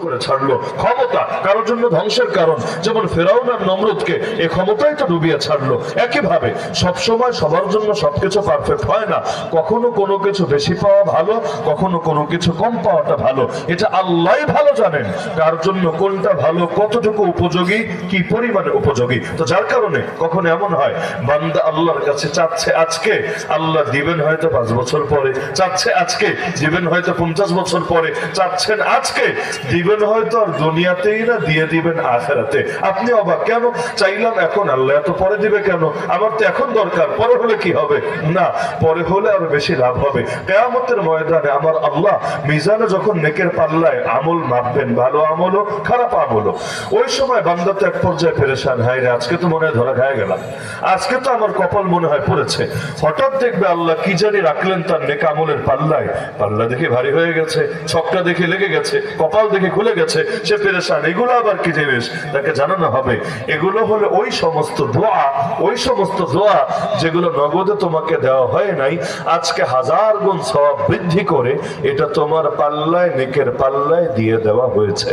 করে ছাড়লো। ক্ষমতা কারোর জন্য ধ্বংসের কারণ, যেমন ফেরাউন আর নমরুদকে এই ক্ষমতাই তো ডুবিয়ে ছাড়লো। একইভাবে সবসময় সবার জন্য সবকিছু পারফেক্ট হয় না। কখনো কোনো কিছু বেশি পাওয়া ভালো, কখনো কোনো কিছু কম পাওয়াটা ভালো। এটা আল্লাহই ভালো জানেন কার জন্য কোনটা ভালো, কতটুকু উপযোগী, কি পরিমাণে উপযোগী। তো যার কারণে কখনো এমন হয় বান্দা আল্লাহর কাছে চাচ্ছে আজকে, আল্লাহ দিবেন হয়তো 5 বছর পরে, চাচ্ছে আজকে দিবেন হয়তো 50 বছর পরে, চাচ্ছেন আজকে দিবেন হয়তো আর দুনিয়াতেই না, দিয়ে দিবেন আখিরাতে। আপনি অবাক, কেন চাইলাম এখন, আল্লাহ এত পরে দিবে কেন, আমার তো এখন দরকার, পরে হলে কি হবে? না, পরে হলে আরো বেশি লাভ হবে। কিয়ামতের ময়দানে আমার আল্লাহ মিজানে যখন নেকের পাল্লায় আমল মাপবেন, ভালো আমল ও খারাপ আমল, ওই সময় বান্দা তো এক পর্যায়ে পেরেশান, হায় রে আজকে তো মনে হয় ধরা খায় গেলাম, আজকে তো আমার কপাল মনে হয় পড়েছে। হঠাৎ দেখবে আল্লাহ কি জানি রাখলেন তার নেক আমলের পাল্লায়, পাল্লা দেখে ভারী হয়ে গেছে, ছকটা দেখে লেগে গেছে, কপাল দেখে খুলে গেছে, সে পেরেশান। এগুলো আবার কি জিনিস তাকে জানানো হবে? এগুলো হলো ওই সমস্ত দোয়া, ওই সমস্ত দোয়া যেগুলো নগদে তোমাকে দেওয়া হয় নাই, আজকে 1000 গুণ সওয়াব বৃদ্ধি করে এটা তোমার পাল্লায়, নেকের পাল্লায় দিয়ে দেওয়া হয়েছে।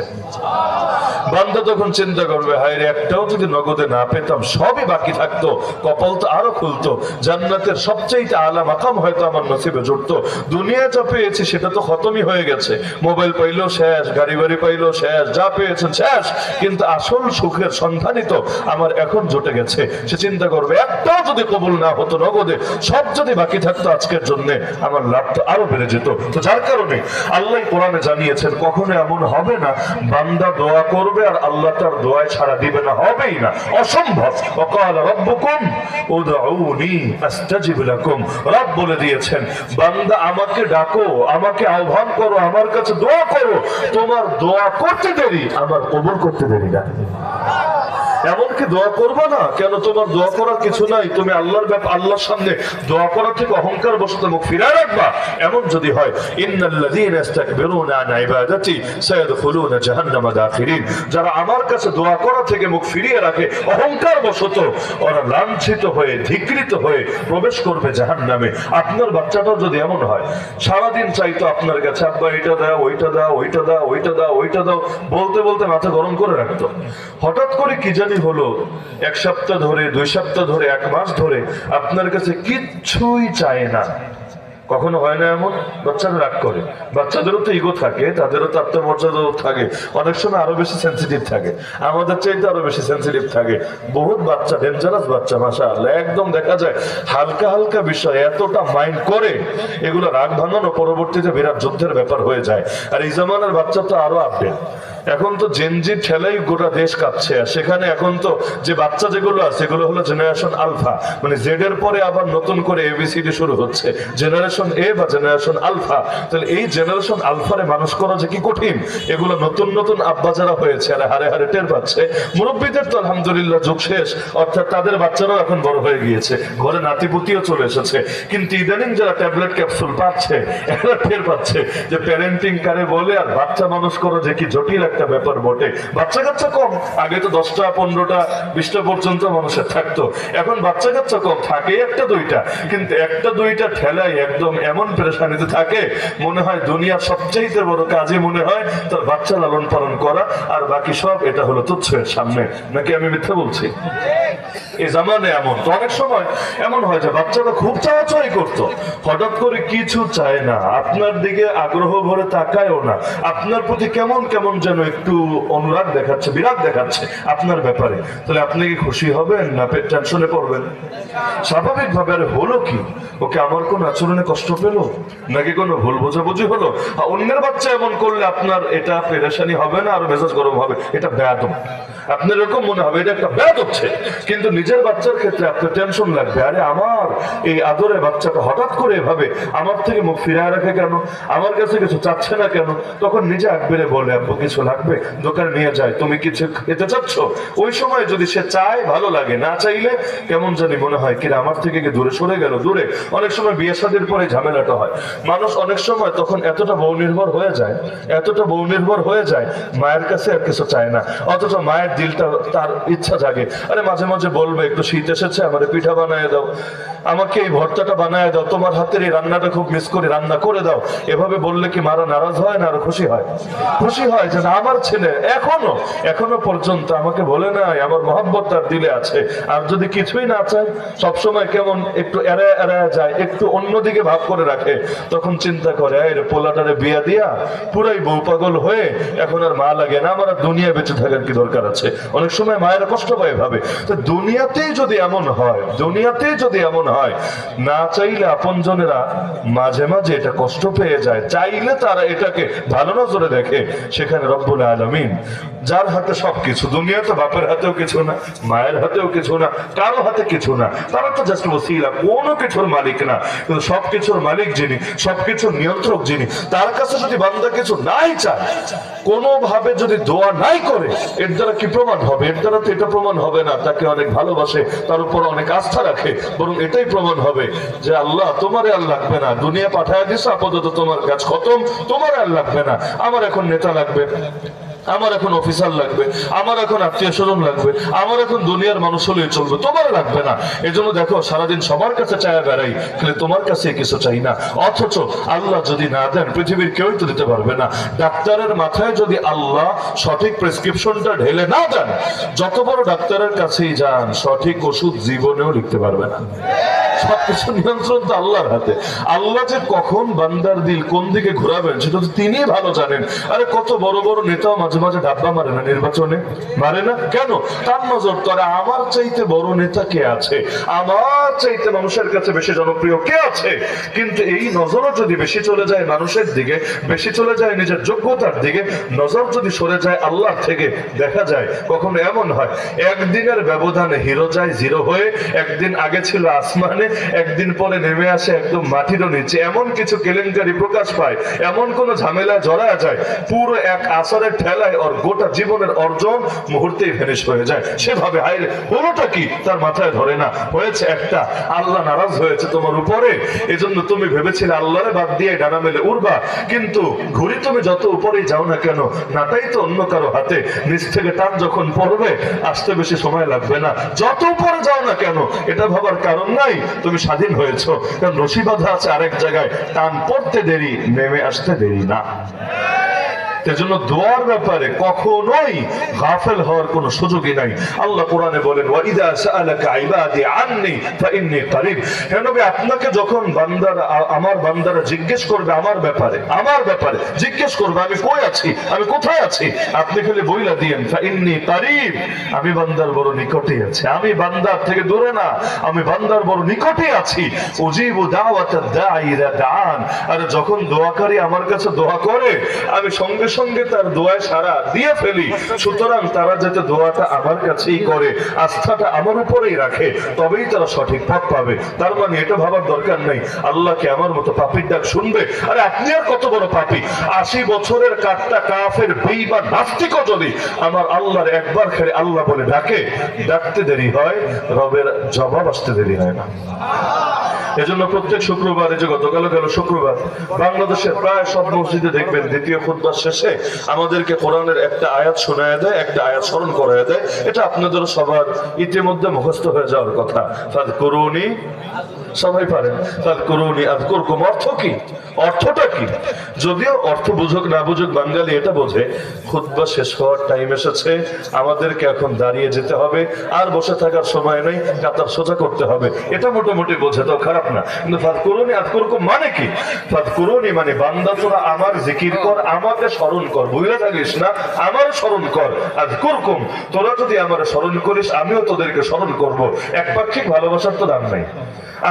বান্দা তখন চিন্তা করবে, হায় রে একটাও যদি নগদে না পেতাম, সবই বাকি থাকতো, কপাল তো আরো খুলতো, জান্নাতের সবচেয়ে আলা মাকাম হয়তো আমার নসিবে জুটতো। দুনিয়া যা পেয়েছি সেটা তো খতমই হয়ে গেছে, মোবাইল পাইলো শেষ, গাড়ি বাড়ি পাইলো শেষ, যা পেয়েছেন শেষ, কিন্তু আসল সুখের সন্ধানই তো আমার এখন জুটে গেছে। সে চিন্তা করবে একটাও যদি কবুল না হতো নগদে, সব যদি বাকি থাকতো আজকের জন্য, আমার লাভ তো আরো বেড়ে যেত। তো যার কারণে আল্লাহ কোরআনে জানিয়েছেন কখনো এমন হবে না বান্দা দোয়া করবে আর আল্লাহ তার দোয়ায় সাড়া দিবে না, হবেই না, অসম্ভব। ওয়াকাল রাব্বুকুম উদউনি আস্তাজিব লাকুম, রব বলে দিয়েছেন বান্দা আমাকে ডাকো, আমাকে আহ্বান করো, আমার কাছে দোয়া করো, তোমার দোয়া করতে দেরি, আমার কবুল করতে দেরি না। এমনকি দোয়া করবো না কেন, তোমার দোয়া করার কিছু নাই, তুমি আল্লাহর ব্যাপার, আল্লাহর সামনে দোয়া করা থেকে অহংকার বসতে মুখ ফিরায় রাখবা, এমন যদি হয়, ইন্নাল্লাযীনা ইস্তাকবিরুনা আন ইবাদাতি সায়াদখুলুনা জাহান্নামা দাখিরিন, যারা আমার কাছে দোয়া করা থেকে মুখ ফিরিয়ে রাখে অহংকার বশত, ওরা লাঞ্ছিত হয়ে, ধিক্কৃত হয়ে প্রবেশ করবে জাহান্নামে। আপনার বাচ্চাটাও যদি এমন হয়, সারাদিন চাইতো আপনার কাছে, আব্বা এটা দাও, ওইটা দাও, ওইটা দাও, ওইটা দাও, ওইটা দাও, বলতে বলতে মাথা গরম করে রাখতো, হঠাৎ করে কি জানি হলো, 1 সপ্তাহ ধরে, 2 সপ্তাহ ধরে, 1 মাস ধরে আপনার কাছে কিচ্ছুই চায় না। কখনো হয় না এমন? বাচ্চারা রাগ করে, বাচ্চাদেরও তো ইগো থাকে, তাদেরও তো আত্মমর্যাদাও থাকে, অনেক সময় আরো বেশি সেন্সিটিভ থাকে, আমাদের চাইতে আরো বেশি সেন্সিটিভ থাকে। বহুত বাচ্চা, ডেঞ্জারাস বাচ্চা, মাশাআল্লাহ, একদম দেখা যায় হালকা হালকা বিষয় এতটা মাইন্ড করে, এগুলো রাগ ভাঙানো পরবর্তীতে বিরাট যুদ্ধের ব্যাপার হয়ে যায়। আর এই জামানার বাচ্চা তো আরো আপডেট, এখন তো জেনজি ঠেলাই গোটা দেশ কাঁপছে। আর সেখানে এখন তো যে বাচ্চা যেগুলো আছে, সেগুলো হলো জেনারেশন আলফা, মানে জেড এর পরে আবার নতুন করে এবিসিডি শুরু হচ্ছে, জেনারেশন এ বা জেনারেশন আলফা। তাহলে এই জেনারেশন আলফারে মানুষ করা যে কি কঠিন, এগুলো নতুন নতুন আব্বা যারা হয়েছে আর হারে হারে টের পাচ্ছে। মুরব্বীদের তো আলহামদুলিল্লাহ যুগ শেষ, অর্থাৎ তাদের বাচ্চারাও এখন বড় হয়ে গিয়েছে, ঘরে নাতিপুতিও চলে এসেছে, কিন্তু ইদানিং যারা ট্যাবলেট ক্যাপসুল পাচ্ছে, এরা টের পাচ্ছে যে প্যারেন্টিং কারে বলে, আর বাচ্চা মানুষ করা যে কি জটিল একটা ব্যাপার বটে। বাচ্চা কাচ্চা কম, আগে তো 10টা 15টা 20টা পর্যন্ত মানুষের থাকতো, এখন বাচ্চা কাচ্চা কম, থাকে 1টা 2টা, কিন্তু 1টা 2টা ঠেলাই একদম এমন পেরেশানিতে থাকে, মনে হয় দুনিয়ার সবচেয়ে বড় কাজই মনে হয় তার বাচ্চা লালন পালন করা, আর বাকি সব এটা হলো তুচ্ছের সামনে। নাকি আমি মিথ্যা বলছি? এই জামানে এমন তো অনেক সময় এমন হয় যে বাচ্চারা খুব চাওয়াচাই করতো, হঠাৎ করে কিছু চায় না, আপনার দিকে আগ্রহ ভরে তাকায়ও না, আপনার প্রতি কেমন কেমন যেন একটু অনুরাগ দেখাচ্ছে, বিরাগ দেখাচ্ছে আপনার ব্যাপারে, তাহলে আপনি কি খুশি হবেন না টেনশনে পড়বেন? স্বাভাবিকভাবে আরে হলো কি, ওকে আমার কোন আচরণে কষ্ট পেলো, নাকি কোনো ভুল বোঝাবুঝি হলো? অন্যের বাচ্চা এমন করলে আপনার এটা পেরেশানি হবে না, আরো মেজাজ গরম হবে, এটা বেয়াদব, আপনার এরকম মনে হবে এটা একটা ব্যাধ হচ্ছে। কিন্তু নিজের বাচ্চার ক্ষেত্রে আপনার টেনশন লাগবে, আরে আমার এই আদরে বাচ্চাটা হঠাৎ করে এভাবে আমার থেকে মুখ ফিরায় রাখে কেন, আমার কাছে কিছু চাচ্ছে না কেন? তখন নিজে আকবেরে বলে, আব্বু কিছু লাগবে, দোকানে নিয়ে যায়, তুমি কিছু খেতে চাচ্ছ? ওই সময় যদি সে চায় ভালো লাগে, না চাইলে কেমন জানি মনে হয় কিনা আমার থেকে কি দূরে সরে গেল, দূরে। অনেক সময় বিয়ে শাদীর পরে ঝামেলাটা হয়, মানুষ অনেক সময় তখন এতটা বউ নির্ভর হয়ে যায়, এতটা বউ নির্ভর হয়ে যায়, মায়ের কাছে আর কিছু চায় না, অথচ মায়ের দিলটা তার ইচ্ছা জাগে, আরে মাঝে মাঝে বলবে বলবে একটু শীত এসেছে, আমার পিঠা বানায় দাও, আমাকে এই ভর্তাটা বানায় দাও, তোমার হাতের এই রান্নাটা খুব মিস করে, রান্না করে দাও। এভাবে বললে কি মারা নারাজ হয় না আরো খুশি হয়? খুশি হয় যে না, আমার ছেলে এখনো পর্যন্ত আমাকে বলে নাই, আমার মহব্বত তার দিলে আছে। আর যদি কিছুই না চায়, সবসময় কেমন একটু এড়ায় যায়, একটু অন্যদিকে ভাব করে রাখে, তখন চিন্তা করে এর পোলাটারে বিয়া দিয়া পুরাই বউ পাগল হয়ে এখন আর মা লাগে না, আমার আর দুনিয়া বেঁচে থাকার কি দরকার আছে। অনেক সময় মায়েরা কষ্ট পায় ভাবে। তো দুনিয়াতেই যদি এমন হয়, না চাইলে আপনজনেরা মাঝে মাঝে এটা কষ্ট পেয়ে যায়, চাইলে তারা এটাকে ভালো নজরে দেখে। সেখানে রব্বুল আলামিন, যার হাতে সবকিছু, দুনিয়া তো বাপের হাতেও কিছু না, মায়ের হাতেও কিছু না, কারো হাতে কিছু না, তারা তো জাস্ট ওসিলা, কোনো কিছুর মালিক না। কিন্তু সবকিছুর মালিক যিনি, সবকিছুর নিয়ন্ত্রক যিনি, তার কাছে যদি বান্দা কিছু নাই চায়, কোনোভাবে যদি দোয়া নাই করে, এর দ্বারা কি প্রমাণ হবে? এর দ্বারা তো এটা প্রমাণ হবে না তাকে অনেক ভালোবাসে, তার উপর অনেক আস্থা রাখে, বরং এটাই প্রমাণ হবে যে আল্লাহ তোমারে আর লাগবে না, দুনিয়া পাঠায় দিস, আপাতত তোমার কাজ খতম, তোমারে আর লাগবে না, আমার এখন নেতা লাগবে, আমার এখন অফিসার লাগবে, আমার এখন আত্মীয় স্বজন লাগবে, আমার এখন দুনিয়ার মানুষ হলেই চলবে, তোমার লাগবে না। এই জন্য দেখো সারাদিন সবার কাছে চায়া বেড়াই, কিন্তু তোমার কাছে কিছু চাই না। অথচ আল্লাহ যদি না দেন, পৃথিবীর কেউই তো দিতে পারবে না। ডাক্তারের মাথায় যদি আল্লাহ সঠিক প্রেসক্রিপশনটা ঢেলে না দেন, যত বড় ডাক্তারের কাছেই যান, সঠিক ওষুধ জীবনেও লিখতে পারবে না। সবকিছু নিয়ন্ত্রণ তো আল্লাহর হাতে। আল্লাহ যে কখন বান্দার দিল কোন দিকে ঘোরাবেন সেটা তো তিনিই ভালো জানেন। আরে কত বড় বড় নেতাও মাঝে মাঝে ডাব্বা মারে না, নির্বাচনে মারে না কেন? তার নজর করে আমার চাইতে বড় নেতা কে আছে, আমার চাইতে মানুষের কাছে বেশি জনপ্রিয় কে আছে। কিন্তু এই নজরও যদি বেশি চলে যায় মানুষের দিকে, বেশি চলে যায় নিজের যোগ্যতার দিকে, নজর যদি সরে যায় আল্লাহ থেকে, দেখা যায় কখনো এমন হয় একদিনের ব্যবধানে হিরো যায় জিরো হয়ে, একদিন আগে ছিল আসমানে, একদিন পরে নেমে আসে একদম মাটিরও নিচে। এমন কিছু কেলেঙ্কারি প্রকাশ পায়, এমন কোন ঝামেলা জড়া যায়, পুরো এক আসরের ঠেলায় ওর গোটা জীবনের অর্জন মুহূর্তেই ভেনিশ হয়ে যায়। সেভাবে হাইলে হলোটা কি তার মাথায় ধরে না। হয়েছে একটা, আল্লাহ নারাজ হয়েছে তোমার উপরে, এজন্য তুমি ভেবেছিলে আল্লাহরে বাদ দিয়ে ডানা মেলে উড়বা, কিন্তু ঘুরি তুমি যত উপরেই যাও না কেন, নাটাই তো অন্য কারো হাতে। নিচ থেকে টান যখন পড়বে, আসতে বেশি সময় লাগবে না। যত উপরে যাও না কেন, এটা ভাবার কারণ নাই, তুমি স্বাধীন হয়েছো, কারণ রশি বাঁধা আছে আরেক জায়গায়, টান পড়তে দেরি, নেমে আসতে দেরি না। এজন্য দোয়ার ব্যাপারে কখনোই গাফেল হওয়ার কোনো সুযোগই নাই। আল্লাহ কোরআনে বলেন, ওয়াইদা সাআলাকা ইবাদি আন্নী ফাইন্নী করিব। হে নবী, আপনাকে যখন বান্দারা, আমার বান্দারা জিজ্ঞেস করবে আমার ব্যাপারে জিজ্ঞেস করবে আমি কই আছি, আমি কোথায় আছি, আপনি খালি বইলা দিয়েন ফাইন্নী করিব, আমি বান্দার বড় নিকটে আছি, আমি বান্দার থেকে দূরে না, আমি বান্দার বড় নিকটে আছি। উজিবু দাওয়াতাদ দাঈ ইযা দাআন। আর যখন দোয়াকারী আমার কাছে দোয়া করে, আমি সঙ্গে সঙ্গে তার দোয়ায় সাড়া দিয়ে ফেলি। সুতরাং তারা যাতে দোয়াটা আমার কাছেই করে, আস্থাটা আমার উপরেই রাখে, তবেই তারা সঠিক পথ পাবে। তার মানে এটা ভাবার দরকার নাই আল্লাহকে আমার মতো পাপীর ডাক শুনবে। আরে আপনি আর কত বড় পাপী, 80 বছরের কাটটা কাফের বেঈমান নাস্তিকও যদি আমার আল্লাহর একবার খেলে আল্লাহ বলে ডাকে, ডাকতে দেরি হয়, রবের জবাব আসতে দেরি হয় না। এজন্য প্রত্যেক শুক্রবার, এই যে গতকাল গেল শুক্রবার, বাংলাদেশের প্রায় সব মসজিদে দেখবেন দ্বিতীয় খুতবার শেষে আমাদেরকে কোরআনের একটা আয়াত শোনায় দেয়, একটা আয়াত স্মরণ করায় দেয়। এটা আপনাদের সবার ইতিমধ্যে মুখস্থ হয়ে যাওয়ার কথা। ফাযকুরুনি, সবাই পারেন, ফাযকুরুনি আযকুরকুম। অর্থ কি? অর্থটা কি? যদিও অর্থ বুঝুক না বুঝুক, বাঙালি এটা বোঝে খুতবা শেষ হওয়ার টাইম এসেছে, আমাদেরকে এখন দাঁড়িয়ে যেতে হবে, আর বসে থাকার সময় নেই, কাতার সোজা করতে হবে, এটা মোটামুটি বোঝে, তো খারাপ না। কিন্তু ফাযকুরুনি আযকুরকুম মানে কি? ফাযকুরুনি মানে বান্দা তোরা আমার জিকির কর, আমাকে স্মরণ কর, ভুলে থাকিস না, আমার স্মরণ কর। আযকুরকুম, তোরা যদি আমার স্মরণ করিস আমিও তোদেরকে স্মরণ করব। একপাক্ষিক ভালোবাসার তো দাম নাই।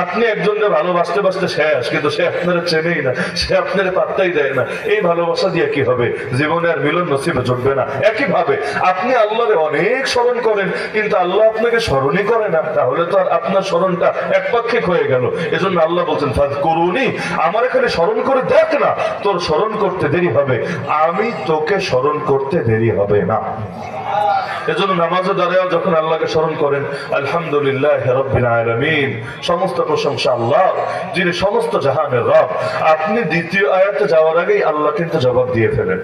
আপনি একজনকে ভালোবাসতে বাসতে শেষ, কিন্তু সে আপনারা চেনেই না, সে আপনারা পাত্তাই দেয় না, এই ভালোবাসা দিয়ে কি হবে? জীবনে আর মিলন নসিবে জুটবে না। একইভাবে আপনি আল্লাহরে অনেক স্মরণ করেন, কিন্তু আল্লাহ আপনাকে স্মরণই করে না, তাহলে তো আর আপনার স্মরণটা একপাক্ষিক হয়ে গেল। এজন্য আল্লাহ বলছেন ফাযকুরুনি, আমার এখানে স্মরণ করে দেখ না, তোর স্মরণ করতে দেরি হবে, আমি তোকে স্মরণ করতে দেরি হবে না। এজন্য নামাজে দাঁড়াও যখন আল্লাহকে স্মরণ করেন, আলহামদুলিল্লাহ রাব্বিল আলামিন, সমস্ত প্রশংসা আল্লাহ, যিনি সমস্ত জাহানের রব। আপনি দ্বিতীয় আয়াতে যাওয়ার আগেই আল্লাহ কিন্তু জবাব দিয়ে ফেলেন।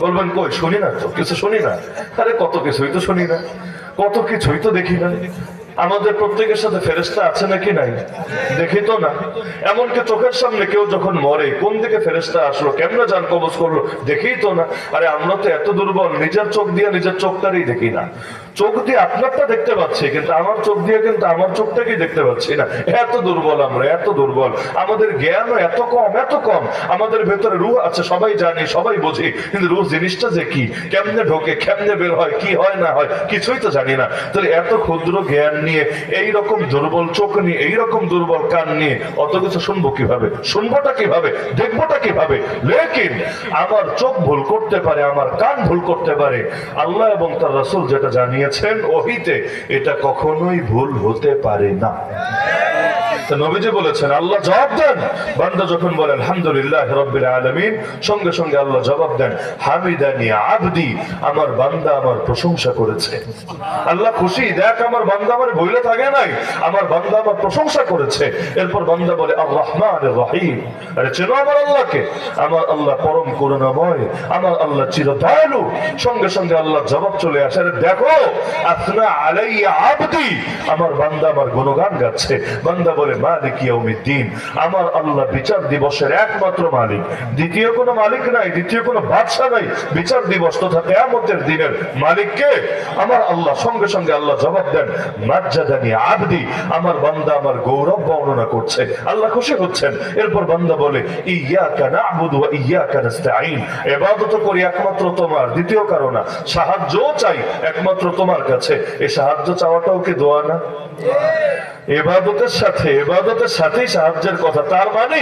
বলবেন কই শুনি না তো, কিছু শুনি না। আরে কত কিছুই তো শুনি না, কত কিছুই তো দেখি না, আমাদের প্রত্যেকের সাথে ফেরেশতা আছে নাকি নাই? দেখি তো না। এমনকি চোখের সামনে কেউ যখন মরে কোন দিকে ফেরেশতা আসলো, কেমনে জান কবজ করলো, দেখি তো না। আরে আমরা তো এত দুর্বল, নিজের চোখ দিয়ে নিজের চোখটারই দেখি না। চোখ দিয়ে আপনারটা দেখতে পাচ্ছি, কিন্তু আমার চোখ দিয়ে কিন্তু আমার চোখটাকেই দেখতে পাচ্ছি না। এত দুর্বল আমরা, এত দুর্বল। আমাদের জ্ঞানও এত কম, এত কম। আমাদের ভেতরে রূহ আছে, সবাই জানি, সবাই বুঝি, কিন্তু রূহ জিনিসটা যে কি, কেমনে ঢোকে, কেমনে বের হয়, কি হয় না হয়, কিছুই তো জানি না। তাহলে এত ক্ষুদ্র জ্ঞান নিয়ে, এইরকম দুর্বল চোখ নিয়ে, এইরকম দুর্বল কান নিয়ে অত কিছু শুনবো কিভাবে? শুনবোটা কিভাবে? দেখবোটা কিভাবে? লেকিন আমার চোখ ভুল করতে পারে, আমার কান ভুল করতে পারে। আল্লাহ এবং তার রাসূল যেটা জানিয়েছেন ওহীতে, এটা কখনোই ভুল হতে পারে না। নবীজি বলেছেন, আল্লাহ জবাব দেন, বান্দা যখন বলে আলহামদুলিল্লাহ রাব্বিল আলামিন, সঙ্গে সঙ্গে আল্লাহ জবাব দেন, হামিদানি আবদি, আমার বান্দা আমার প্রশংসা করেছে। আল্লাহ খুশি, দেখ আমার বান্দা আমার ভুলে থাকে নাই, আমার বান্দা আমার প্রশংসা করেছে। এরপর বান্দা বলে আর রহমানির রহিম, আরে চেনো আমার আল্লাহকে? আমার আল্লাহ পরম করুণাময়, আমার আল্লাহ চির দয়ালু। সঙ্গে সঙ্গে আল্লাহ জবাব চলে আসে, দেখো আসনা আলাইয়া আবদি, আমার বান্দা আমার গুণগান গাচ্ছে। বান্দা বলে মালিক ইয়াউমিদ্দিন, আমার আল্লাহ বিচার দিবসের একমাত্র মালিক, দ্বিতীয় কোনো মালিক নাই, দ্বিতীয় কোনো বাদশা নাই। বিচার দিবস তথা কিয়ামতের দিনের মালিক কে? আমার আল্লাহ। সঙ্গে সঙ্গে আল্লাহ জবাব দেন, মাজ্জাদানি আবদি, আমার বান্দা আমার গৌরব বর্ণনা করছে, আল্লাহ খুশি হচ্ছেন। এরপর বান্দা বলে ইয়াকা না'বুদু ওয়া ইয়াকা নাস্তাঈন, ইবাদত করি একমাত্র তোমার, দ্বিতীয় কারো না, সাহায্যও চাই একমাত্র তোমার কাছে। এই সাহায্য চাওয়াটাও কি দোয়া না? ইবাদতের সাথেই সাহায্যের কথা। তার মানে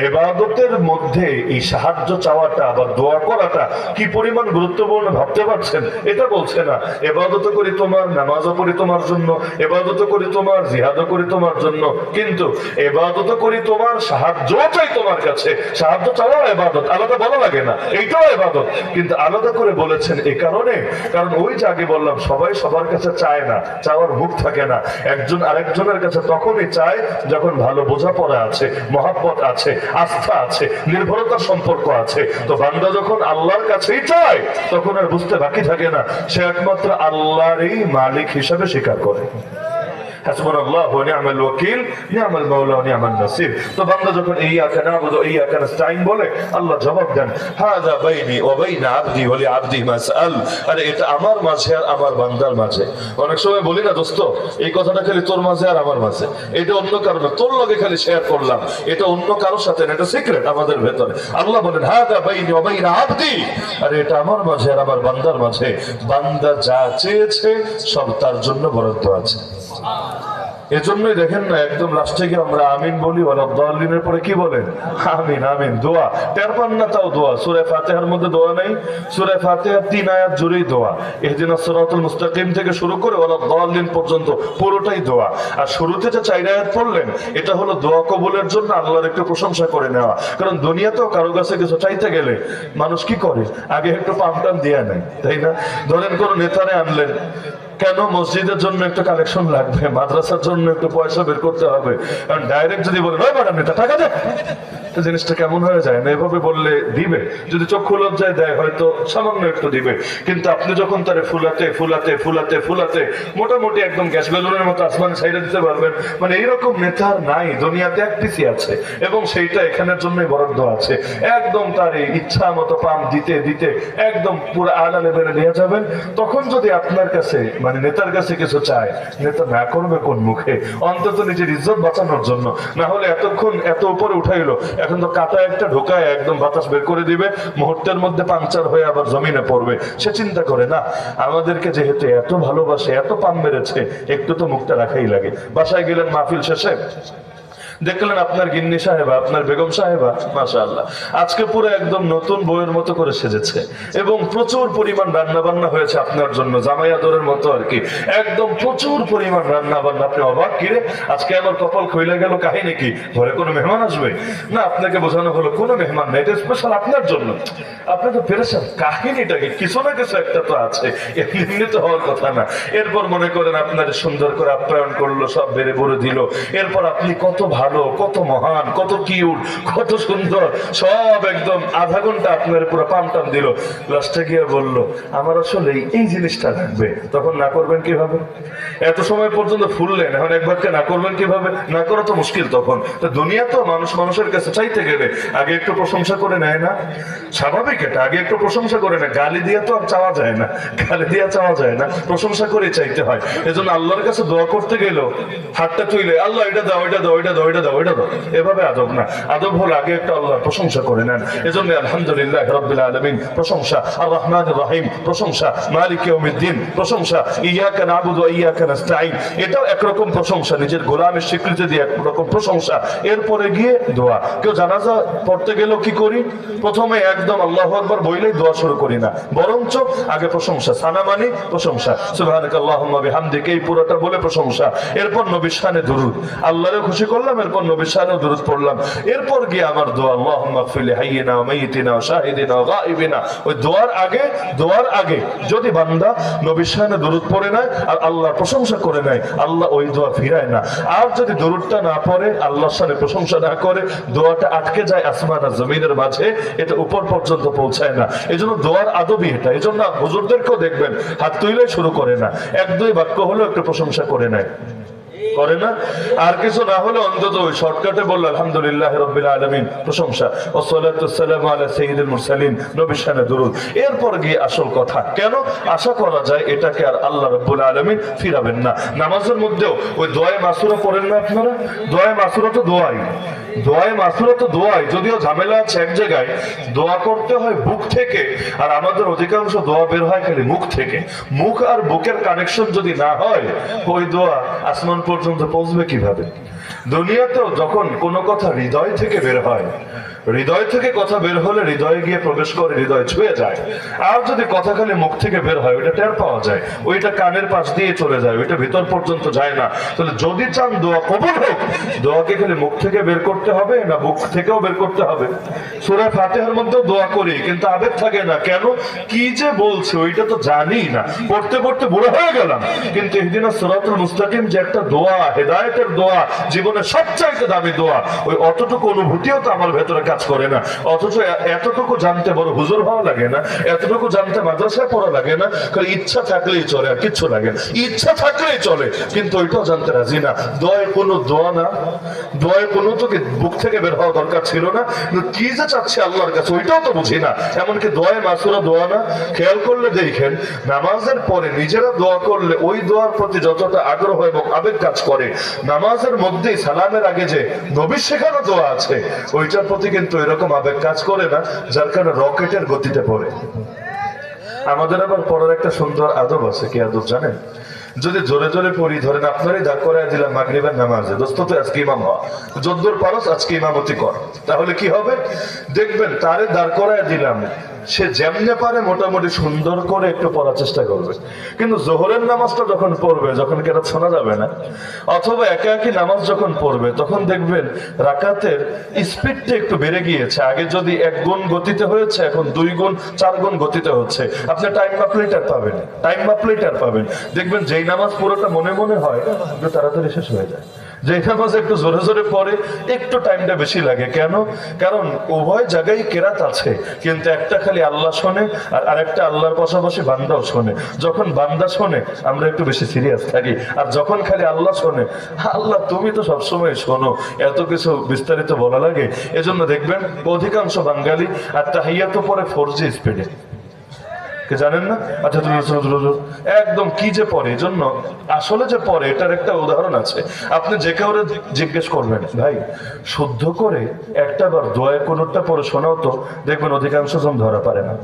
ইবাদতের মধ্যে এই সাহায্য চাওয়াটা বা দোয়া করাটা কি পরিমাণ গুরুত্বপূর্ণ ভাবতে পারছেন? এটা বলছে না ইবাদত করি তোমার, নামাজও করি তোমার জন্য, ইবাদত করি তোমার, জিহাদও করি তোমার জন্য, কিন্তু ইবাদত করি তোমার, সাহায্য চাই তোমার কাছে। সাহায্য চাওয়া ইবাদত, আলাদা বলা লাগে না, এইটাও ইবাদত, কিন্তু আলাদা করে বলেছেন এই কারণে, কারণ ওই যে আগে বললাম সবাই সবার কাছে চায় না, চাওয়ার মুখ থাকে না। একজন আরেকজনের কাছে তখনই চায় যখন ভালো বোঝাপড়া আছে, মহাব্বত আছে, আস্থা আছে, নির্ভরতার সম্পর্ক আছে। তো বান্দা যখন আল্লাহর কাছেই চায় তখন আর বুঝতে বাকি থাকে না, সে একমাত্র আল্লাহরই মালিক হিসাবে স্বীকার করে। হাসবুনাল্লাহু ওয়া নি'মাল ওয়াকিল, নি'মাল মাওলা ওয়া নি'মান নাসির। তো বান্দা যখন ইয়াকা না'বুদু ওয়া ইয়াকা নাস্তাঈন বলে, আল্লাহ জবাব দেন, হাযা বাইনি ওয়া বাইনা আবদি ওয়া লিআবদি মাসআল, আরে এটা আমার মাঝে আর আমার বান্দার মাঝে। অনেক সময় বলি না দোস্ত, এই কথাটা খালি তোর মাঝে আর আমার মাঝে, এটা অন্য কারো না, তোর লগে খালি শেয়ার করলাম, এটা অন্য কারোর সাথে না, এটা সিক্রেট আমাদের ভেতরে। আল্লাহ বলেন হাযা বাইনি ওয়া বাইনা আবদি, আরে এটা আমার মাঝে আর আমার বান্দার মাঝে। বান্দা যা চেয়েছে সব তার জন্য বরাদ্দ আছে। এজন্যই দেখেন না একদম লাস্টে গিয়ে আমরা আমিন বলি, ওয়ালাদ-দাল্লিনের পরে কি বলেন? আমিন আমিন। দোয়া টের পান না, তাও দোয়া। সূরা ফাতিহার মধ্যে দোয়া নাই? সূরা ফাতিহার 3 আয়াত জুড়েই দোয়া। ইহদিনাস সিরাতাল মুস্তাকিম থেকে শুরু করে ওয়ালাদ-দাল্লিন পর্যন্ত পুরোটাই দোয়া। আর শুরুতে যে 4 আয়াত পড়লেন, এটা হলো দোয়া কবুলের জন্য আল্লাহর একটু প্রশংসা করে নেওয়া। কারণ দুনিয়াতেও কারো কাছে কিছু চাইতে গেলে মানুষ কি করে? আগে একটু পাম্পটাম দিয়ে নেয়, তাই না? ধরেন কোন নেতারে আনলেন, কেন? মসজিদের জন্য একটু কালেকশন লাগবে, মাদ্রাসার জন্য একটু পয়সা বের করতে হবে। কারণ ডাইরেক্ট যদি বলে ওই ম্যাডাম নেতা টাকা দে, জিনিসটা কেমন হয়ে যায় না? এভাবে বললে দিবে, যদি চক্ষু লজ্জায় দেয় হয়তো সামান্য একটু দিবে, কিন্তু আপনি যখন তারে ফুলাতে ফুলাতে ফুলাতে ফুলাতে মোটামুটি একদম গ্যাস বেলুনের মতো আসমানে ছাইড়ে দিতে পারবেন, মানে এইরকম নেতা নাই দুনিয়াতে, এক পিসি আছে, এবং সেইটা এখানের জন্যই বরাদ্দ আছে। একদম তার ইচ্ছা মতো পাম্প দিতে দিতে একদম পুরো আলা লেভেলে নিয়ে যাবেন। তখন যদি আপনার কাছে মানে নেতার কাছে কিছু চায়, নেতা না করবে কোন মুখে? অন্তত নিজের ইজ্জত বাঁচানোর জন্য, না হলে এতক্ষণ এত উপরে উঠাইলো, এখন তো কাটা একটা ঢোকায় একদম বাতাস বের করে দিবে, মুহূর্তের মধ্যে পাংচার হয়ে আবার জমিনে পড়বে। সে চিন্তা করে না, আমাদেরকে যেহেতু এত ভালোবাসে, এত পাম মেরেছে, একটু তো মুখটা রাখাই লাগে। বাসায় গেলেন মাহফিল শেষে, দেখলেন আপনার গিন্নি সাহেবা, আপনার বেগম সাহেবা মাশাআল্লাহ আজকে পুরো একদম নতুন বউয়ের মতো করে সেজেছে, এবং প্রচুর পরিমাণ রান্না বান্না হয়েছে আপনার জন্য, জামাই আদরের মতো আর কি, একদম প্রচুর পরিমাণ রান্না বান্না। আপনি অবাক, কিরে আজকে আমার কপাল খইলা গেল, কাহিনী কি? ঘরে কোনো মেহমান আসবে না? আপনাকে বোঝানো হলো কোনো মেহমান না, এটা স্পেশাল আপনার জন্য। আপনি তো পেরেছেন, কাহিনীটা কি? কিছু না কিছু একটা তো আছে, এমনি তো হওয়ার কথা না। এরপর মনে করেন আপনার সুন্দর করে আপ্যায়ন করলো, সব বেড়ে বড়ে দিল, এরপর আপনি কত ভালো ভালো, কত মহান, কত কিউট, কত সুন্দর, সব একদম আধা ঘন্টা আপনার পুরো পামটাম দিল। লাস্টে গিয়ে বললো আমার আসলে এই জিনিসটা লাগবে। তখন না করবেন কিভাবে? এত সময় পর্যন্ত ফুললেন, এখন একবারকে না করবেন কিভাবে? না করা তো মুশকিল। তখন তো দুনিয়া তো মানুষ মানুষের কাছে চাইতে গেলে আগে একটু প্রশংসা করে নেয় না? স্বাভাবিক এটা, আগে একটু প্রশংসা করে নেয়। গালি দিয়ে তো আর চাওয়া যায় না, গালি দিয়ে চাওয়া যায় না, প্রশংসা করে চাইতে হয়। এজন্য আল্লাহর কাছে দোয়া করতে গেল হাতটা তুইলে আল্লাহ এটা দাও, এটা দাও, এটা দাও, এটা দাও, এটা দাও, এভাবে আদব না। আদব হল আগে একটা আল্লাহর প্রশংসা করে নেন। এজন্য আলহামদুলিল্লাহ রাব্বিল আলামিন প্রশংসা, আর রহমানির রহিম প্রশংসা, মালিক ইয়াউমিদ্দিন প্রশংসা, ইয়াকা না'বুদু ওয়া ইয়াকা নাস্তাঈন এটাও একরকম প্রশংসা, নিজের গোলামের স্বীকৃতি দিয়ে একরকম প্রশংসা। এরপরে গিয়ে দোয়া। কেউ জানাজা পড়তে গেলেও কি করি? প্রথমে একদম আল্লাহু আকবার বলেই দোয়া শুরু করি না, বরঞ্চ আগে প্রশংসা। সানা মানে প্রশংসা, সুবহানাকাল্লাহুম্মা বিহামদিকা এই পুরোটা বলে প্রশংসা। এরপর নবীর শানে দুরূদ, আল্লাহরে খুশি করলাম, এরপর নবীর শানে দুরূদ পড়লাম। এরপর গিয়ে আমার দোয়া আল্লাহুম্মা গফির লিহাইয়িনা ওয়া মাইয়িতিনা ওয়া শাহিদিনা ওয়া গায়িবিনা। ওই দোয়ার আগে যদি বান্দা নবীর শানে দুরূদ পড়ে নেয় আর আল্লাহর প্রশংসা করে নেয়, আল্লাহ ওই দোয়া ফিরায় না। আর যদি দুরূদটা না পড়ে, আল্লাহর শানে প্রশংসা না করে, দোয়াটা আটকে যায় আসমান আর জমিনের মাঝে, এটা উপর পর্যন্ত পৌঁছায় না। এজন্য দোয়ার আদবই এটা। এজন্য হুজুরদেরকেও দেখবেন হাত তুইলেই শুরু করে না, এক দুই বাক্য হলো একটু প্রশংসা করে নেয়, করে না? আর কিছু না হলে অন্তত ওই শর্টকাটে বলল আলহামদুলিল্লাহ রাব্বিল আলামিন প্রশংসা, ওয়াসসালাতু ওয়াসসালামু আলা সাইয়্যিদিল মুরসালিন নবীর শানে দুরূদ। এরপর গিয়ে আসল কথা, কেন আশা করা যায় এটাকে আর আল্লাহ রাব্বুল আলামিন ফিরাবেন না। নামাজের মধ্যেও ওই দোয়ায়ে মাসুরা পড়েন না আপনারা? দোয়ায়ে মাসুরা তো দোয়াই, দোয়ায়ে মাসুরা তো দোয়াই, যদিও ঝামেলা আছে এক জায়গায়, দোয়া করতে হয় বুক থেকে, আর আমাদের অধিকাংশ দোয়া বের হয় খালি মুখ থেকে। মুখ আর বুকের কানেকশন যদি না হয়, ওই দোয়া আসমান পর্যন্ত পৌঁছবে কিভাবে? দুনিয়াতেও যখন কোনো কথা হৃদয় থেকে বের হয়, হৃদয় থেকে কথা বের হলে হৃদয়ে গিয়ে প্রবেশ করে, হৃদয় ছুঁয়ে যায়। আর যদি কথা খালি মুখ থেকে বের হয়, ওইটা টের পাওয়া যায়, ওইটা কানের পাশ দিয়ে চলে যায়, ওইটা ভিতর পর্যন্ত যায় না। তাহলে যদি চান দোয়া কবুল হোক, দোয়াকে খালি মুখ থেকে বের করতে হবে না বুক থেকেও বের করতে হবে? সূরা ফাতিহার মধ্যেও দোয়া করি, কিন্তু আবেগ থাকে না। কেন? কি যে বলছে ওইটা তো জানি না, পড়তে পড়তে বুড়ো হয়ে গেলাম। কিন্তু ইহদিনাস সিরাতাল মুস্তাকিম যে একটা দোয়া, হেদায়েতের দোয়া, জীবনের সবচাইতে দামি দোয়া, ওই অতটুকু অনুভূতিও তো আমার ভেতরে কাজ করে না। অথচ এতটুকু জানতে বড় হুজুর হওয়া লাগে না, এতটুকু জানতে মাদ্রাসায় পড়া লাগে না, খালি ইচ্ছা থাকলেই চলে, আর কিচ্ছু লাগে না। ইচ্ছা থাকলেই চলে, কিন্তু ওইটাও জানতে রাজি না। দোয়ায় কোনো দোয়া না, দোয়ায় কোনো তো বুক থেকে বের হওয়া দরকার ছিল না। কি যে চাচ্ছে আল্লাহর কাছে ওইটাও তো বুঝি না। এমনকি দোয়ায় মাসুরা দোয়া না। খেয়াল করলে দেখেন, নামাজের পরে নিজেরা দোয়া করলে ওই দোয়ার প্রতি যতটা আগ্রহ এবং আবেগ কাজ করে, নামাজের মধ্যেই সালামের আগে যে নবীর শেখানো দোয়া আছে, ওইটার প্রতি কিন্তু এরকম আবেগ কাজ করে না, যার কারণে রকেটের গতিতে পড়ে। আমাদের আবার পড়ার একটা সুন্দর আদব আছে। কি আদব জানেন? যদি জোরে জোরে পড়ি, ধরেন আপনারই দাঁড় করায় দিলাম মাগরিবের নামাজে, দোস্ত তুই আজকে ইমাম হ, যদ্দূর পারস আজকে ইমামতি কর, তাহলে কি হবে? দেখবেন তারে দাঁড় করায় দিলাম, সে যেমনে পারে মোটামুটি সুন্দর করে একটু পড়ার চেষ্টা করবে। কিন্তু জোহরের নামাজটা যখন পড়বে, যখন কেটা শোনা যাবে না, অথবা একা একই নামাজ যখন পড়বে, তখন দেখবেন রাকাতের স্পিডটা একটু বেড়ে গিয়েছে। আগে যদি 1 গুণ গতিতে হয়েছে, এখন 2 গুণ 4 গুণ গতিতে হচ্ছে। আপনি টাইম মাপলেটার পাবেন, টাইম মাপলেটার পাবেন। দেখবেন যেই নামাজ পুরোটা মনে মনে হয়, একটু তাড়াতাড়ি শেষ হয়ে যায়। যে নামাজ একটু জোরে জোরে পড়ে, একটু টাইমটা বেশি লাগে। কেন? কারণ উভয় জায়গায় কেরাত আছে, কিন্তু একটা খালি আল্লাহ শোনে, আর আরেকটা আল্লাহর পাশাপাশি বান্দাও শোনে। যখন বান্দা শোনে আমরা একটু বেশি সিরিয়াস থাকি, আর যখন খালি আল্লাহ শোনে, আল্লাহ তুমি তো সবসময় শোনো, এত কিছু বিস্তারিত বলা লাগে। এজন্য দেখবেন অধিকাংশ বাঙালি আর তাহিয়াত পরে 4G স্পিডে, জানেন না? আচ্ছা, একদম কি যে পড়ে। এজন্য আসলে যে পড়ে এটার একটা উদাহরণ আছে। আপনি যে কাউরে জিজ্ঞেস করবেন, ভাই শুদ্ধ করে একটা বার দোয়া কোনটা পড়ে শোনাও তো, দেখবেন অধিকাংশ জন ধরা পারে না।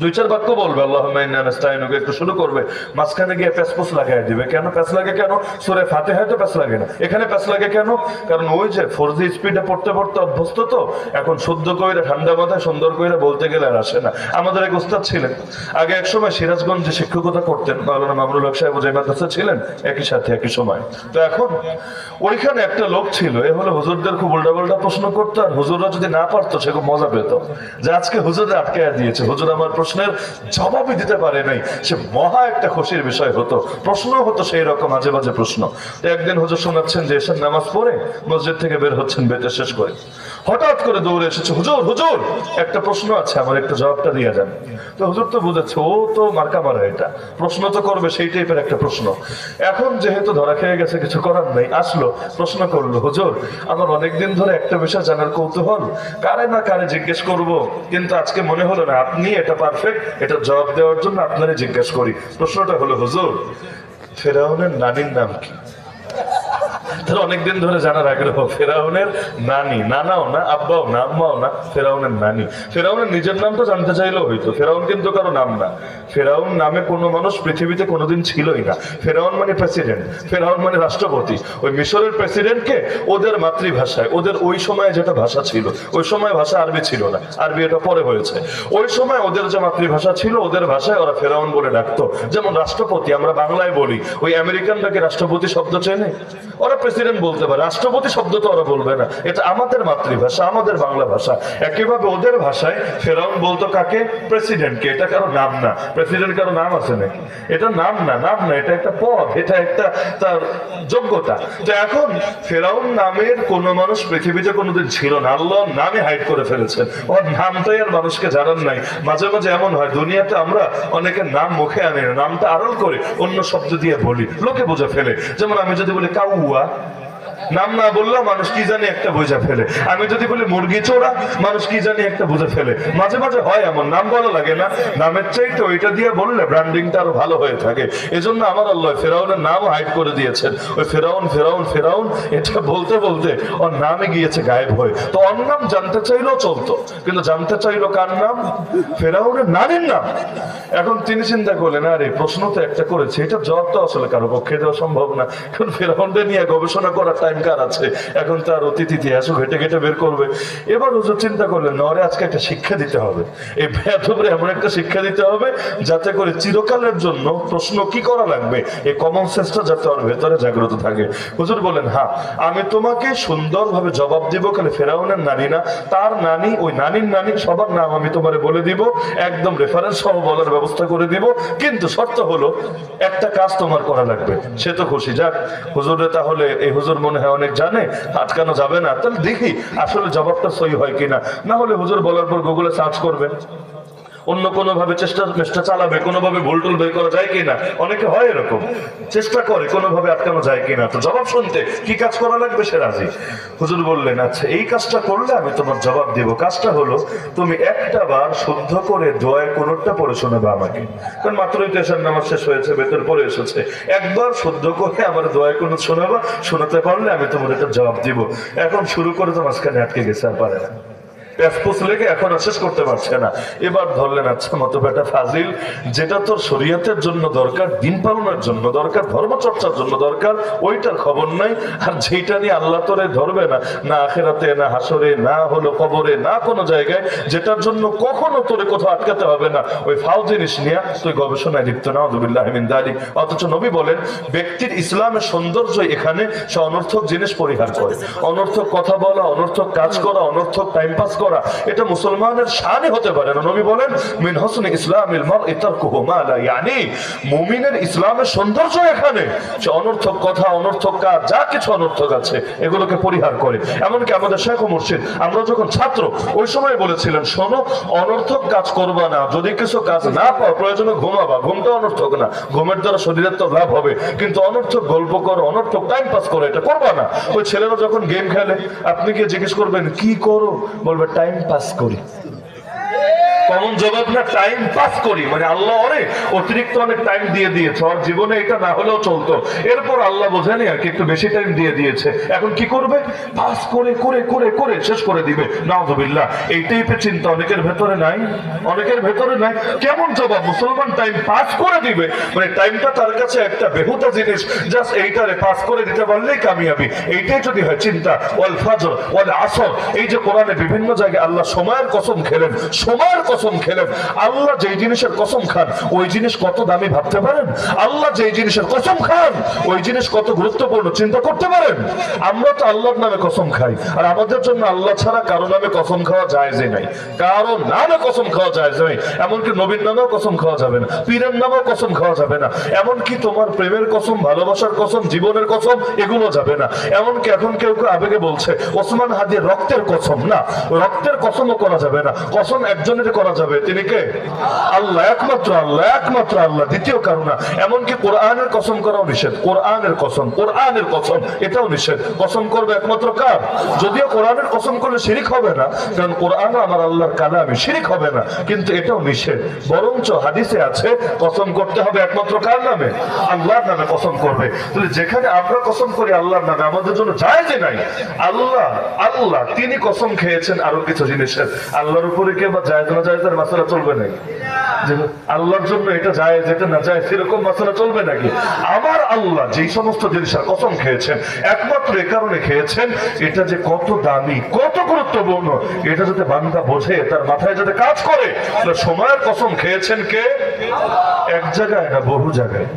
2-4 বাক্য বলবে আল্লাহুম্মা ইন্না নাস্তাইনুকা, একটু শুরু করবে, মাঝখানে গিয়ে প্যাসপোস লাগাই দিবে। কেন প্যাস লাগে? কেন? সূরা ফাতিহায় তো প্যাস লাগে না, এখানে প্যাস লাগে কেন? কারণ ওই যে 4G স্পিডে পড়তে পড়তে অভ্যস্ত, তো এখন শুদ্ধ কইরা ঠান্ডা মাথায় সুন্দর কইরা বলতে গেলে আর আসে না। আমাদের এক উস্তাদ ছিলেন, আগে এক সময় সিরাজগঞ্জে শিক্ষকতা করতেন, মাওলানা মামুনুল হক সাহেব যে মাদ্রাসা ছিলেন, একই সাথে একই সময়। তো এখন ওইখানে একটা লোক ছিল, এ হলো হুজুরদের খুব উল্টাপাল্টা প্রশ্ন করতো, আর হুজুররা যদি না পারতো সে খুব মজা পেত, যে আজকে হুজুরে আটকায়া দিয়েছে, হুজুর আমার প্রশ্নের জবাবই দিতে পারে নাই, সে মহা একটা খুশির বিষয় হতো। প্রশ্ন হতো সেই রকম মাঝে মাঝে প্রশ্ন। তো একদিন হুজুর শোনাচ্ছেন যে এসে নামাজ পড়ে মসজিদ থেকে বের হচ্ছেন বেতে শেষ করে, হঠাৎ করে দৌড়ে এসেছে, হুজুর হুজুর একটা প্রশ্ন আছে, আমার একটা জবাবটা দিয়ে যান। তো হুজুর তো বুঝেছে ও তো মার্কা মারা, এটা প্রশ্ন তো করবে সেই টাইপের একটা প্রশ্ন। এখন যেহেতু ধরা খেয়ে গেছে, কিছু করার নেই, আসলো প্রশ্ন করলো, হুজুর আমার অনেকদিন ধরে একটা বিষয় জানার কৌতূহল, কারে না কারে জিজ্ঞেস করব, কিন্তু আজকে মনে হলো না আপনি এটা পারফেক্ট, এটা জবাব দেওয়ার জন্য আপনারই জিজ্ঞেস করি। প্রশ্নটা হলো, হুজুর ফেরাউনের নানির নাম কি? তাহলে অনেকদিন ধরে জানার আগ্রহ, ফেরাউনের নানি, নানাও না, আব্বাও না, আম্মাও না, ফেরাউনের নানি। ফেরাউনের নিজের নামটা জানতে চাইলেও হইতো, ফেরাউন কিন্তু কারো নাম না। ফেরাউন নামে কোনো মানুষ পৃথিবীতে কোনোদিন ছিলই না। ফেরাউন মানে প্রেসিডেন্ট, ফেরাউন মানে রাষ্ট্রপতি। ওই মিশরের প্রেসিডেন্টকে ওদের মাতৃভাষায়, ওদের ওই সময় যেটা ভাষা ছিল, ওই সময় ভাষা আরবি ছিল না, আরবি এটা পরে হয়েছে। ওই সময় ওদের যে মাতৃভাষা ছিল, ওদের ভাষায় ওরা ফেরাউন বলে ডাকতো। যেমন রাষ্ট্রপতি আমরা বাংলায় বলি, ওই আমেরিকানটাকে রাষ্ট্রপতি শব্দ চেনে, ওরা প্রেসিডেন্ট বলতে পারে, রাষ্ট্রপতি শব্দ তো ওরা বলবে না, এটা আমাদের মাতৃভাষা, আমাদের বাংলা ভাষা। একইভাবে ওদের ভাষায় ফেরাউন বলতো কাকে? প্রেসিডেন্টকে। এটা কারো নাম না, প্রেসিডেন্ট কারো নাম আছে নাকি? এটা নাম না, নাম না, এটা একটা পদ, এটা একটা তার যোগ্যতা। তো এখন ফেরাউন নামের কোন মানুষ পৃথিবীতে কোনোদিন ছিল না, আল্লাহ নামে হাইড করে ফেলেছেন, ওর নামটাই আর মানুষকে জানান নাই। মাঝে মাঝে এমন হয় দুনিয়াতে আমরা অনেকের নাম মুখে আনি না, নামটা আড়াল করে অন্য শব্দ দিয়ে বলি, লোকে বুঝে ফেলে। যেমন আমি যদি বলি কাউয়া, নাম না বললেও মানুষ কি জানি একটা বুঝে ফেলে। আমি যদি বলি মুরগি চোরা, মানুষ কি জানি একটা বুঝে ফেলে। মাঝে মাঝে হয় এমন, নাম বলা লাগে না, নামের চাইতে ওইটা দিয়ে বললে ব্র্যান্ডিংটা আরো ভালো হয়ে থাকে। এজন্য আমার আল্লাহ ফেরাউনের নাম হাইড করে দিয়েছেন। ওই ফেরাউন ফেরাউন ফেরাউন এটা বলতে বলতে ওর নামে গিয়েছে গায়েব হয়ে। তো ওর নাম জানতে চাইলেও চলতো, কিন্তু জানতে চাইলো কার নাম? ফেরাউনের নানির নাম। এখন তিনি চিন্তা করলেন, আরে প্রশ্ন তো একটা করেছে, এটা জবাব তো আসলে কারো পক্ষে দেওয়া সম্ভব না, কারণ ফেরাউনদের নিয়ে গবেষণা করার টাইম কার আছে? এখন তার অতীত ইতিহাসও ঘেটে ঘেটে বের করবে। এবার হুজুর চিন্তা করলেন, নরে আজকে একটা শিক্ষা দিতে হবে, এই বেয়াদবরে এমন একটা শিক্ষা দিতে হবে যাতে করে চিরকালের জন্য প্রশ্ন কি করা লাগবে, এই কমন সেন্সটা যাতে ওর ভেতরে জাগ্রত থাকে। হুজুর বলেন, হ্যাঁ আমি তোমাকে সুন্দরভাবে জবাব দিব, খালি ফেরাউনের নানি না, তার নানি, ওই নানির নানি, সবার নাম আমি তোমারে বলে দিব, একদম রেফারেন্স সহ বলার ব্যবস্থা করে দিব, কিন্তু শর্ত হলো একটা কাজ তোমার করা লাগবে। সে তো খুশি, যাক হুজুরে তাহলে এই হুজুর মনে হয় অনেক জানে, আটকানো যাবে না, তাহলে দেখি আসলে জবাবটা সহি হয় কিনা। না হলে হুজুর বলার পর গুগলে সার্চ করবে, অন্য কোনো ভাবে চেষ্টা চালাবে, কোনোভাবে ভুল টুল বের করা যায় কিনা। অনেকে হয় এরকম, চেষ্টা করে কোনোভাবে আটকানো যায় কিনা। তো জবাব শুনতে কি কাজ করা লাগবে সে রাজি। হুজুর বললেন, আচ্ছা এই কাজটা করলে আমি তোমার জবাব দিব। কাজটা হলো তুমি একটা বার শুদ্ধ করে দোয়ায় কোনটা পড়ে শোনাবে আমাকে, কারণ মাত্রই তো এশার নামাজ শেষ হয়েছে, বেতন পড়ে এসেছে, একবার শুদ্ধ করে আমার দোয়ায় কোন শোনাবা, শোনাতে পারলে আমি তোমার এটা জবাব দিব। এখন শুরু করে তো মাঝখানে আটকে গেছে, আর পারে না, লেগে এখন শেষ করতে পারছে না। এবার ধরলেন, আচ্ছা মতো বেটা ফাজিল, যেটা তোর শরীয়তের জন্য দরকার, দিন পালনের জন্য দরকার, ধর্মচর্চার জন্য দরকার, ওইটার খবর নাই। আর যেটা নিয়ে আল্লাহ তোরে ধরবে না, না আখেরাতে, না হাসরে, না হলো কবরে, না কোনো জায়গায়, যেটার জন্য কখনো তোরে কোথাও আটকাতে হবে না, ওই ফাও জিনিস নিয়ে তুই গবেষণায় লিপ্ত না। আউযুবিল্লাহি মিন যালিক। অথচ নবী বলেন, ব্যক্তির ইসলামের সৌন্দর্য এখানে সে অনর্থক জিনিস পরিহার করে, অনর্থক কথা বলা, অনর্থক কাজ করা, অনর্থক টাইম পাস করা, এটা মুসলমানের শানে হতে পারে না। নবী বলেন, মিন হুসনি ইসলামিল মারই তারকুহু মা লা ইয়ানি, মুমিনের ইসলামের সৌন্দর্য এখানে সে অনর্থক কথা, অনর্থক কাজ, যা কিছু অনর্থক আছে এগুলোকে পরিহার করে। এমনকি আমাদের শেখ ও মুর্শিদ, আমরা যখন ছাত্র ওই সময় বলেছিলেন, শোনো অনর্থক কাজ করবা না, যদি কিছু কাজ না পাও প্রয়োজনে ঘুমাবা, ঘুমটা অনর্থক না, ঘুমের দ্বারা শরীরের তো লাভ হবে, কিন্তু অনর্থক গল্প করো, অনর্থক টাইম পাস করো, এটা করবা না। ওই ছেলেরা যখন গেম খেলে, আপনি গিয়ে জিজ্ঞেস করবেন কি করো, বলবে টাইম পাস করি। কমন জবাব না, টাইম পাস করি, মানে আল্লাহ অনেক অতিরিক্ত অনেক টাইম দিয়ে দিয়েছে, ওর জীবনে এটা না হলেও চলতো, এরপর আল্লাহ বোঝেনি আর কি একটু বেশি টাইম দিয়ে দিয়েছে, এখন কি করবে, পাস করে করে করে করে শেষ করে দিবে। নাউযুবিল্লাহ, এই টাইপের চিন্তা অনেকের ভেতরে নাই, অনেকের ভেতরে নাই। কেমন জবাব, মুসলমান টাইম পাস করে দিবে, মানে টাইমটা তার কাছে একটা বেহুদা জিনিস, জাস্ট এইটারে পাস করে দিতে পারলেই কামিয়াবি। এইটাই যদি হয় চিন্তা। ওয়াল ফাজর ওয়াল আসর, এই যে কোরআনে বিভিন্ন জায়গায় আল্লাহ সময়ের কসম খেলেন, সময়ের কসম খেলেন, আল্লাহ যেই জিনিসের কসম খান ওই জিনিস কত দামি ভাবতে পারেন? আল্লাহ যেই জিনিসের কসম খান ওই জিনিস কত গুরুত্বপূর্ণ চিন্তা করতে পারেন? আমরা তো আল্লাহর নামে কসম খাই, আর আমাদের জন্য আল্লাহ ছাড়া কারো নামে কসম খাওয়া জায়েজই নাই, কারো নামে কসম খাওয়া জায়েজ নাই। এমনকি নবীর নামেও কসম খাওয়া যাবে না, পীরের নামেও কসম খাওয়া যাবে না, এমনকি তোমার প্রেমের কসম, ভালোবাসার কসম, জীবনের কসম এগুলো যাবে না। এমনকি এখন কেউ কেউ আবেগে বলছে ওসমান হাদির রক্তের কসম, না, রক্তের কসমও করা যাবে না, কসম একজনের করা যাবে, তিনি কে? আল্লাহ, একমাত্র আল্লাহ, একমাত্র আল্লাহ, দ্বিতীয় কারণ না। এমনকি কোরআনের কসম করাও নিষেধ, কোরআনের কসম, কোরআনের কসম এটাও নিষেধ। কসম করবে একমাত্র কার? যদিও কোরআনের কসম করলে শিরিক হবে না, কারণ কোরআন আমার আল্লাহর কালামে, শিরিক হবে না, কিন্তু এটাও নিষেধ। বরঞ্চ হাদিসে আছে কসম করতে হবে একমাত্র কার নামে? আল্লাহর নামে কসম করবে। তাহলে যেখানে আমরা কসম করি আল্লাহর নামে, আমাদের জন্য জায়েজ নাই। আল্লাহ আল্লাহ তিনি কসম খেয়েছেন আরো কিছু জিনিসের, আল্লাহর উপরে কে বা জায়েজ না জায়েজের মাসালা চলবে নাকি? আল্লাহর জন্য এটা জায়েজ এটা না জায়েজ সেরকম মাসালা চলবে নাকি? আমার আল্লাহ যেই সমস্ত জিনিসের কসম খেয়েছেন একমাত্র এ কারণে খেয়েছেন এটা যে কত দামি, কত গুরুত্বপূর্ণ, এটা যাতে বান্দা বোঝে, তার মাথায় যাতে কাজ করে। সময়ের কসম খেয়েছেন কে? এক জায়গায় না, বহু জায়গায়।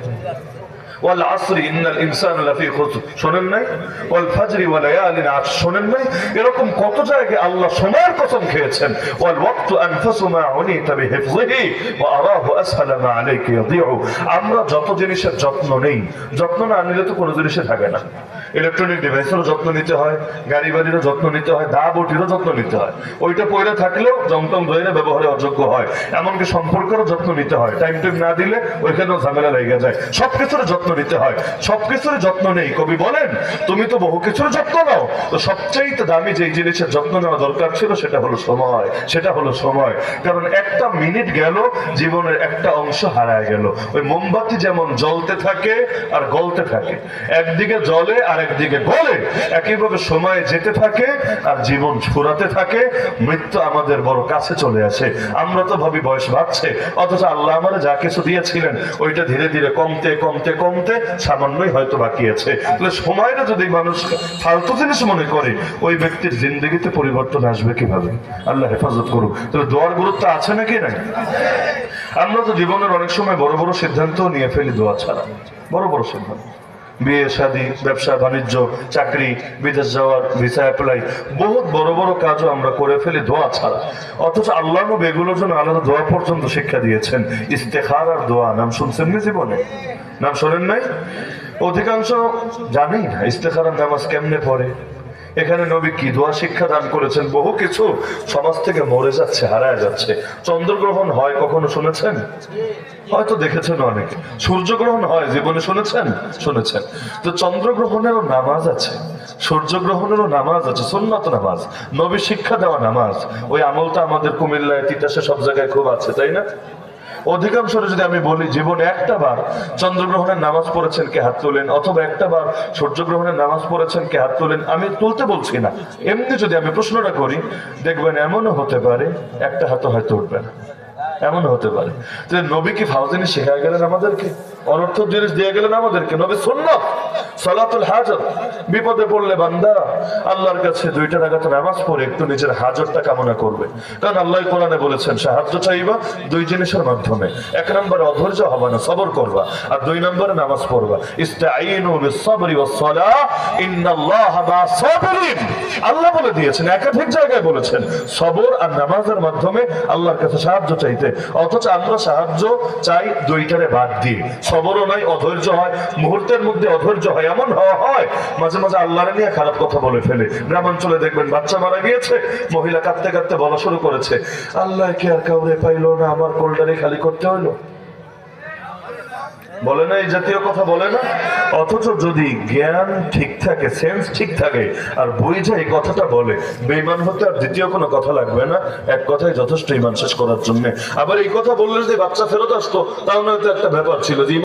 ওয়াল আসরি ইন্নাল ইনসানা লাফি খুসর, শোনেন নাই? ওয়াল ফাজরি ওয়া লায়ালিন আশর, শোনেন নাই? এরকম কত জায়গায় আল্লাহ সময়ের কসম খেয়েছেন। ওয়াল ওয়াক্তু আনফাসু মা উনিতা বিহিফযিহি ওয়া আরাহু আসহালা মা আলাইকা ইয়াদিউ। আমরা যত জিনিসের যত্ন নেই, যত্ন না নিলে তো কোনো জিনিসে থাকে না। ইলেকট্রনিক ডিভাইসেরও যত্ন নিতে হয়, গাড়ি বাড়িরও যত্ন নিতে হয়, দা বটিরও যত্ন নিতে হয়, ওইটা পয়লা থাকলেও জমটম ধরে ব্যবহারে অযোগ্য হয়। এমনকি সম্পর্কেরও যত্ন নিতে হয়, টাইম না দিলে ওইখানেও ঝামেলা লেগে যায়। সবকিছুর যত্ন নিতে হয়, সবকিছুর যত্ন নেই। কবি বলেন তুমি তো বহু কিছুর যত্ন নাও, তো সবচেয়ে দামি যে জিনিসের যত্ন নেওয়া দরকার ছিল সেটা হলো সময়, সেটা হলো সময়। কারণ একটা মিনিট গেল জীবনের একটা অংশ হারায় গেল। ওই মোমবাতি যেমন জ্বলতে থাকে আর গলতে থাকে, একদিকে জ্বলে আর একদিকে গলে, একইভাবে সময় যেতে থাকে আর জীবন ফুরাতে থাকে, মৃত্যু আমাদের বড় কাছে চলে আসে। আমরা তো ভাবি বয়স বাড়ছে, অথচ আল্লাহ আমাদের যা কিছু দিয়েছিলেন ওইটা ধীরে ধীরে কমতে কমতে কমতে সামান্যই হয়তো বাকি আছে। তাহলে সময়টা যদি মানুষ ফালতু জিনিস মনে করে, ওই ব্যক্তির জিন্দগিতে পরিবর্তন আসবে কিভাবে? আল্লাহ হেফাজত করুক। তাহলে দোয়ার গুরুত্ব আছে নাকি নাই? আমরা তো জীবনের অনেক সময় বড় বড় সিদ্ধান্ত নিয়ে ফেলি দোয়া ছাড়া, বড় বড় সিদ্ধান্ত, বিয়ে শাদী, ব্যবসা বাণিজ্য, চাকরি, বিদেশ যাওয়ার ভিসা অ্যাপ্লাই, বহুত বড় বড় কাজও আমরা করে ফেলি দোয়া ছাড়া। অথচ আল্লাহ নবী এগুলোর জন্য আলাদা দোয়া পর্যন্ত শিক্ষা দিয়েছেন। ইস্তেখারার দোয়া নাম শুনছেন না জীবনে? নাম শোনেন নাই? অধিকাংশ জানেই না ইস্তেখারার নামাজ কেমনে পড়ে। এখানে নবী কি দোয়া শিক্ষা দান করেছেন, বহু কিছু সমাজ থেকে মরে যাচ্ছে, হারায় যাচ্ছে। চন্দ্রগ্রহণ হয় কখনো শুনেছেন? হয়তো দেখেছেন অনেকে। সূর্যগ্রহণ হয় জীবনে শুনেছেন? শুনেছেন। তো চন্দ্রগ্রহণেরও নামাজ আছে, সূর্যগ্রহণেরও নামাজ আছে, সুন্নত নামাজ, নবী শিক্ষা দেওয়া নামাজ। ওই আমলটা আমাদের কুমিল্লায়, তিতাসে সব জায়গায় খুব আছে, তাই না? অধিকাংশ যদি আমি বলি জীবনে একটা বার চন্দ্রগ্রহণের নামাজ পড়েছেন কে হাত তোলেন, অথবা একটা বার সূর্যগ্রহণের নামাজ পড়েছেন কে হাত তোলেন। আমি তুলতে বলছি না, এমনি যদি আমি প্রশ্নটা করি দেখবেন এমনও হতে পারে একটা হাত হয়তো উঠবে না, এমন হতে পারে। নবী কি ফাও জিনিস শেখায় গেলেন আমাদেরকে, অনর্থক জিনিস দিয়ে গেলেন আমাদেরকে? নবী সুন্নাত সালাতুল হাজত, বিপদে পড়লে বান্দা আল্লাহর কাছে 2 রাকাত নামাজ পড়ে একটু নিজের হাজতটা কামনা করবে। কারণ আল্লাহ কোরআনে বলেছেন সাহায্য চাইবা 2 জিনিসের মাধ্যমে। 1 নম্বরে অধৈর্য হবা না, সবর করবা, আর 2 নম্বরে নামাজ পড়বা। ইস্তাঈনু বিস-সাবরি ওয়াস-সালাহ ইন্নাল্লাহা মা'আস সাবিরিন। আল্লাহ বলে দিয়েছেন, একাধিক জায়গায় বলেছেন সবর আর নামাজের মাধ্যমে আল্লাহর কাছে সাহায্য চাইতে। অথচ আমরা সাহায্য চাই 2টারে বাদ দিয়ে, সবরও নাই, অধৈর্য হয়, মুহূর্তের মধ্যে অধৈর্য হয়। এমন হয় মাঝে মাঝে আল্লাহর নিয়ে খারাপ কথা বলে ফেলে। গ্রামাঞ্চলে দেখবেন বাচ্চা মারা গিয়েছে, মহিলা কাঁদতে কাঁদতে বলা শুরু করেছে, আল্লাহ কি আর কাউরে পাইলো না, আমার কোলটারে খালি করতে হইলো। বলে না এই জাতীয় কথা, বলে না? অথচ যদি জ্ঞান ঠিক থাকে, সেন্স ঠিক থাকে, আর বুঝে এই কথাটা বলে, বেঈমান হতে আর দ্বিতীয় কোনো কথা লাগবে না, এক কথাই যথেষ্ট ঈমান শেষ করার জন্য। আবার এই কথা বললে যদি বাচ্চা ফেরত আসতো তাহলে হয়তো একটা ব্যাপার ছিল যে